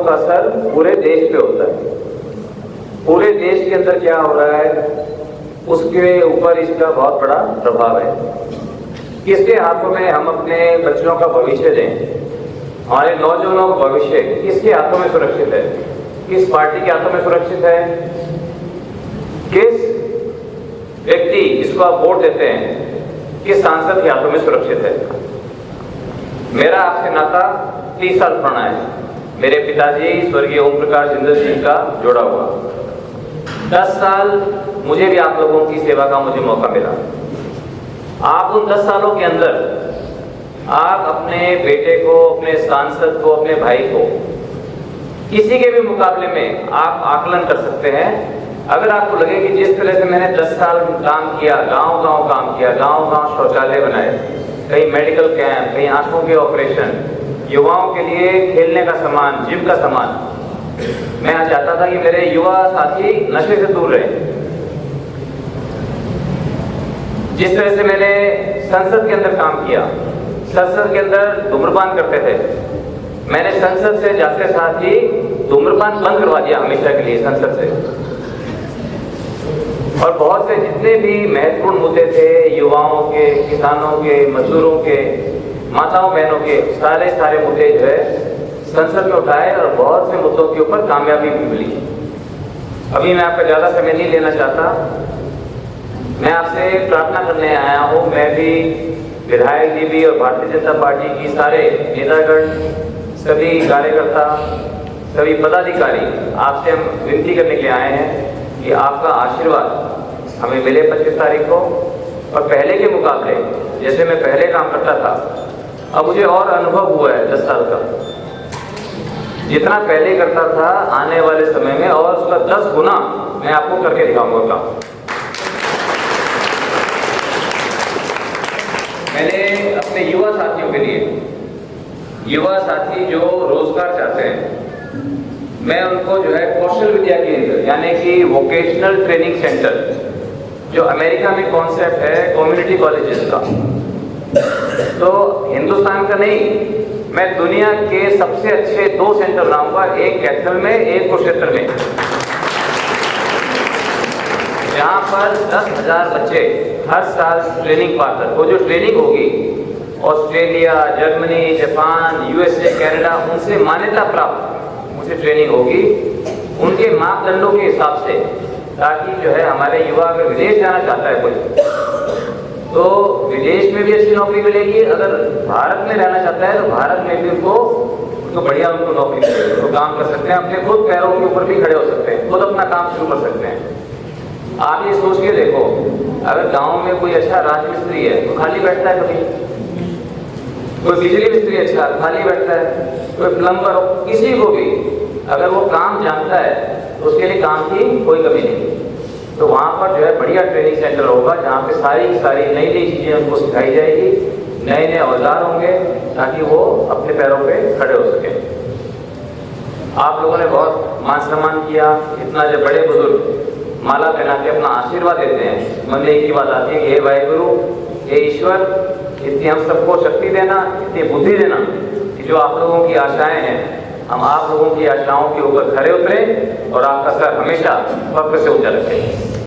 का असर पूरे देश पे होता है। पूरे देश के अंदर क्या हो रहा है उसके ऊपर इसका बहुत बड़ा प्रभाव है। किसके हाथों में हम अपने बच्चों का भविष्य दें, हमारे नौजवानों का भविष्य किसके हाथों में सुरक्षित है? किस पार्टी के हाथों में सुरक्षित है? किस व्यक्ति जिसको आप वोट देते हैं किस सांसद के हाथों में सुरक्षित है? मेरा आपसे नाता 30 साल पुराना है। मेरे पिताजी स्वर्गीय ओम प्रकाश जिंदल सिंह का जोड़ा हुआ। 10 साल मुझे भी आप लोगों की सेवा का मुझे मौका मिला। आप उन 10 सालों के अंदर आप अपने बेटे को, अपने सांसद को, अपने भाई को किसी के भी मुकाबले में आप आकलन कर सकते हैं। अगर आपको लगे कि जिस तरह से मैंने 10 साल काम किया, गांव-गांव काम किया, गांव-गांव शौचालय बनाए, कहीं मेडिकल कैंप, कहीं आंखों के ऑपरेशन, युवाओं के लिए खेलने का सामान, जिम का सामान, मैं आज चाहता था कि मेरे युवा साथी नशे से दूर रहे। जिस तरह से मैंने संसद के अंदर काम किया, संसद के अंदर धूम्रपान करते थे, मैंने संसद से जाते साथ ही धूम्रपान बंद करवा दिया हमेशा के लिए संसद से। और बहुत से जितने भी महत्वपूर्ण मुद्दे थे, युवाओं के, किसानों के, मजदूरों के, माताओं बहनों के, सारे मुद्दे जो है संसद में उठाए और बहुत से मुद्दों के ऊपर कामयाबी भी मिली। अभी मैं आपका ज़्यादा समय नहीं लेना चाहता। मैं आपसे प्रार्थना करने आया हूँ। मैं भी, विधायक जी भी और भारतीय जनता पार्टी की सारे नेतागण, सभी कार्यकर्ता, सभी पदाधिकारी, आपसे हम विनती करने के लिए आए हैं कि आपका आशीर्वाद हमें मिले 25 तारीख को। और पहले के मुकाबले जैसे मैं पहले काम करता था, अब मुझे और अनुभव हुआ है 10 साल का। जितना पहले करता था, आने वाले समय में और उसका 10 गुना मैं आपको करके दिखाऊंगा काम। मैंने अपने युवा साथियों के लिए, युवा साथी जो रोजगार चाहते हैं, मैं उनको जो है कौशल विद्या केंद्र यानी कि वोकेशनल ट्रेनिंग सेंटर, जो अमेरिका में कॉन्सेप्ट है कम्युनिटी कॉलेजेस का, तो हिंदुस्तान का नहीं, मैं दुनिया के सबसे अच्छे 2 सेंटर बनाऊंगा, एक कैथल में, एक कुरुक्षेत्र में, जहां पर 10,000 बच्चे हर साल ट्रेनिंग पाकर, वो जो ट्रेनिंग होगी Australia, Germany, Japan, USA, Canada, उनसे मान्यता प्राप्त मुझे ट्रेनिंग होगी उनके मापदंडों के हिसाब से, ताकि जो है हमारे युवा अगर विदेश जाना चाहता है कोई, तो विदेश में भी अच्छी नौकरी मिलेगी। अगर भारत में रहना चाहता है तो भारत में भी उनको बढ़िया नौकरी मिलेगी, तो काम कर सकते हैं, अपने खुद पैरों के ऊपर भी खड़े हो सकते हैं, खुद अपना काम शुरू कर सकते हैं। आप ये सोच के देखो, अगर गांव में कोई अच्छा राजमिस्त्री है तो खाली बैठता है, कभी कोई बिजली मिस्त्री अच्छा खाली बैठता है, कोई प्लम्बर हो, किसी को भी अगर वो काम जानता है तो उसके लिए काम की कोई कमी नहीं। तो वहाँ पर जो है बढ़िया ट्रेनिंग सेंटर होगा, जहाँ पे सारी नई चीज़ें उनको सिखाई जाएगी, नए औजार होंगे, ताकि वो अपने पैरों पे खड़े हो सकें। आप लोगों ने बहुत मान सम्मान किया, इतना जो बड़े बुजुर्ग माला पहना के अपना आशीर्वाद देते हैं, मन में एक ही बात आती है कि हे वाहिगुरु, हे ईश्वर, इतनी हम सबको शक्ति देना, इतनी बुद्धि देना कि जो आप लोगों की आशाएं हैं, हम आप लोगों की आशाओं के ऊपर खरे उतरें और आपका सर हमेशा फक्र से ऊंचा रखें।